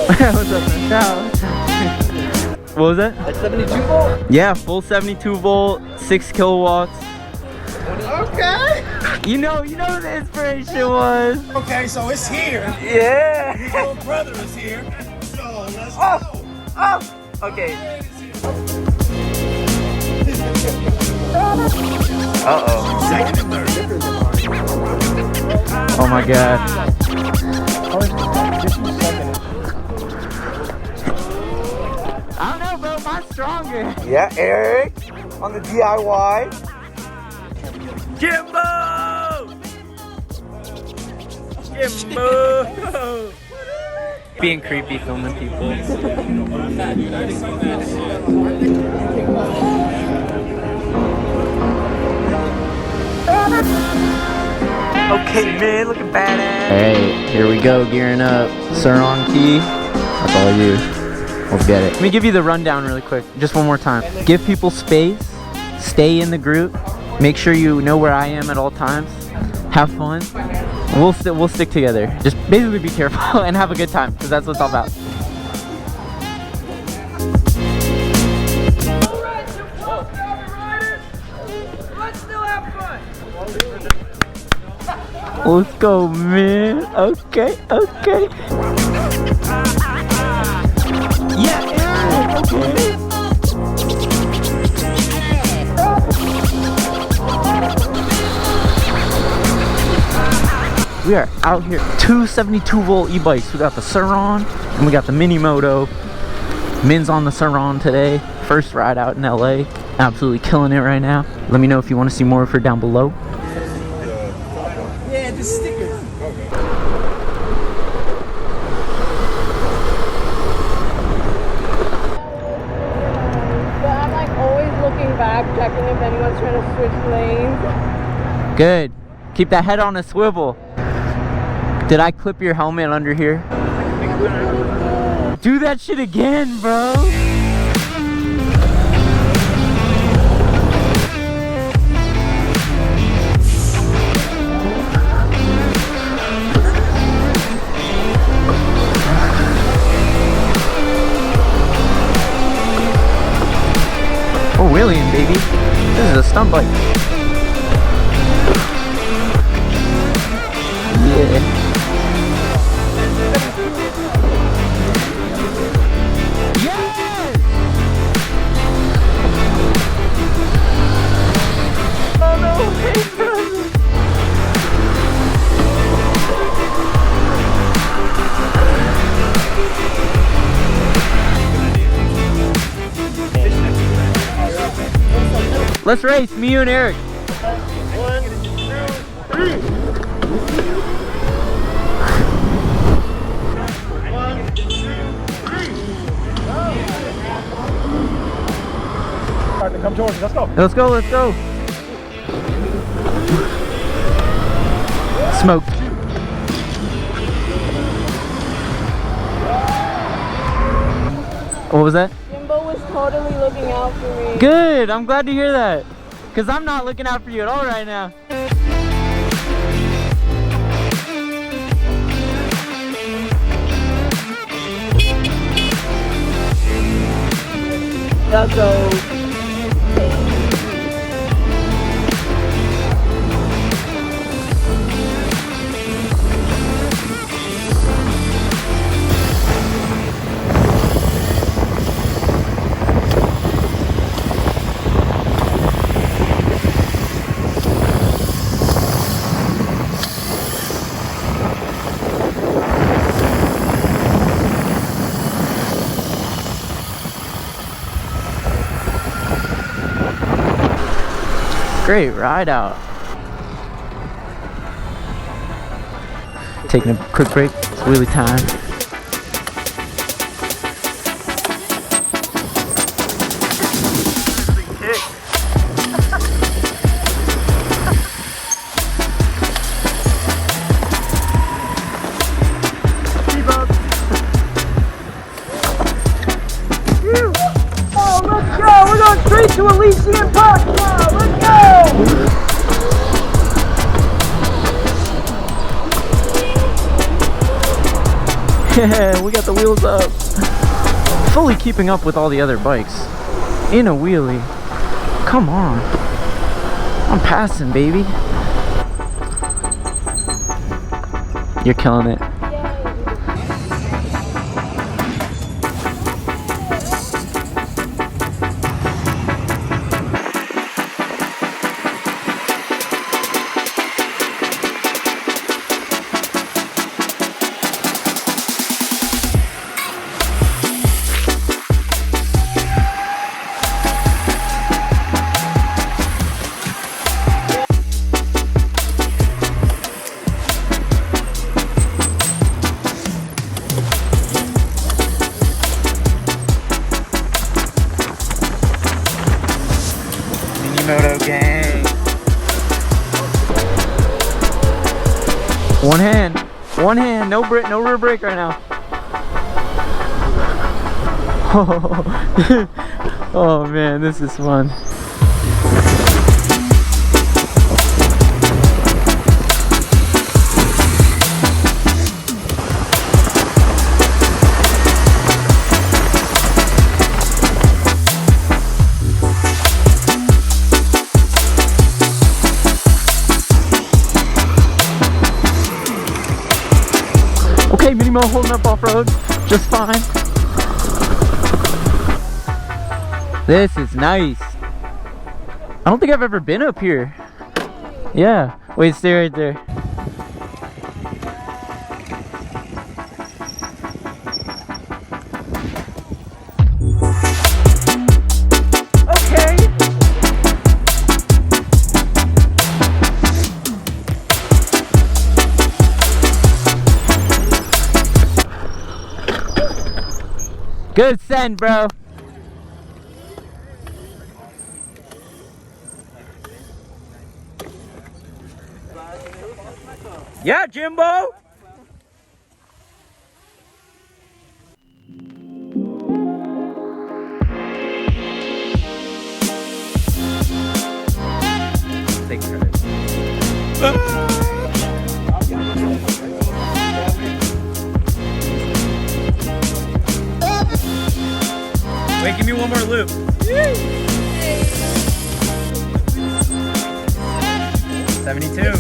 What's up, man? Ciao. What was that? A 72 volt? Yeah, full 72 volt, 6 kilowatts. Okay. You know what the inspiration was. Okay, so it's here. Yeah. Your little brother is here. So let's go. Oh, okay. Uh-oh. Second and third. Oh my god. I don't know, bro. Mine's stronger. Yeah, Eric on the DIY. Jimbo! Jimbo! Being creepy filming people. Okay, man, looking badass. Alright, here we go, gearing up. Sur Ron key. That's all you. Let's get it. Let me give you the rundown really quick, just one more time. Give people space, stay in the group, make sure you know where I am at all times, have fun. We'll stick together. Just basically be careful and have a good time, because that's what it's all about. Let's go, man. Okay. Yeah, Eric. Okay. We are out here. 272 volt e-bikes. We got the Sur Ron and we got the MinE-Moto. Min's on the Sur Ron today. First ride out in LA. Absolutely killing it right now. Let me know if you want to see more of her down below. Yeah, the stickers. But I'm like always looking back, checking if anyone's trying to switch lanes. Good. Keep that head on a swivel. Did I clip your helmet under here? Do that shit again, bro. Oh, William, baby. This is a stunt bike. Yeah. Yes! Oh no! Let's race, me, you, and Eric. 1, 2, 3. 1, 2, 3. All right, come towards us. Let's go. Let's go. Smoke. What was that? Jimbo was totally looking out for me. Good, I'm glad to hear that. Because I'm not looking out for you at all right now. Let's go. Great ride out. Taking a quick break. It's wheelie time. Oh, let's go! We're going straight to Elysian Park now! Let's go! Yeah, we got the wheels up. Fully keeping up with all the other bikes. In a wheelie. Come on. I'm passing, baby. You're killing it. MinE-Moto gang. One hand, no rear brake right now. Oh man, this is fun. Okay, MinE-Moto holding up off-road, just fine. This is nice. I don't think I've ever been up here. Yeah, wait, stay right there. Okay. Good send, bro. Yeah, Jimbo. Take credit. Wait, give me one more loop. 72.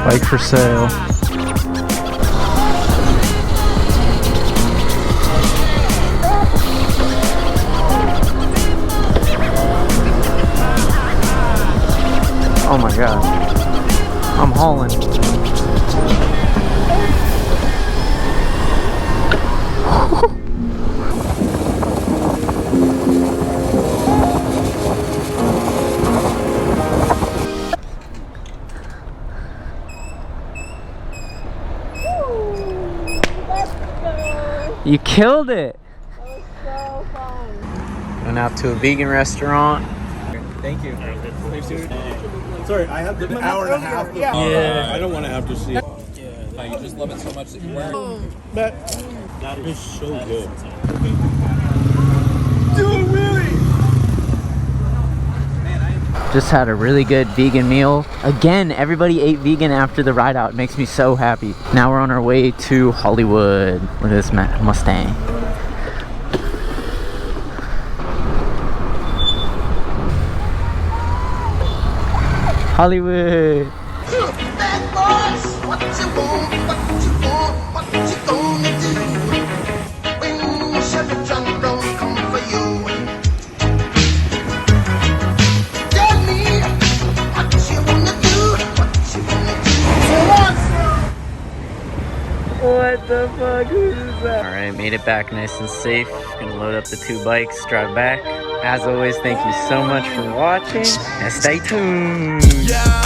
Bike for sale. Oh my god. I'm hauling. You killed it! That was so fun. Went out to a vegan restaurant. Thank you. Sorry, I have the hour and a half. Yeah. I don't want to have to see it. You just love it so much that you wear it. That is so good. Just had a really good vegan meal. Again, everybody ate vegan after the ride out. It makes me so happy. Now we're on our way to Hollywood. Look at this Mustang. Hollywood. Bad boys, what you want, what you want, what you gonna do when Chevy John don't come for you? Tell me what you wanna do, what you wanna do. What the fuck is that? Alright, made it back nice and safe. Gonna load up the 2 bikes, drive back. As always, thank you so much for watching, and stay tuned. Yeah.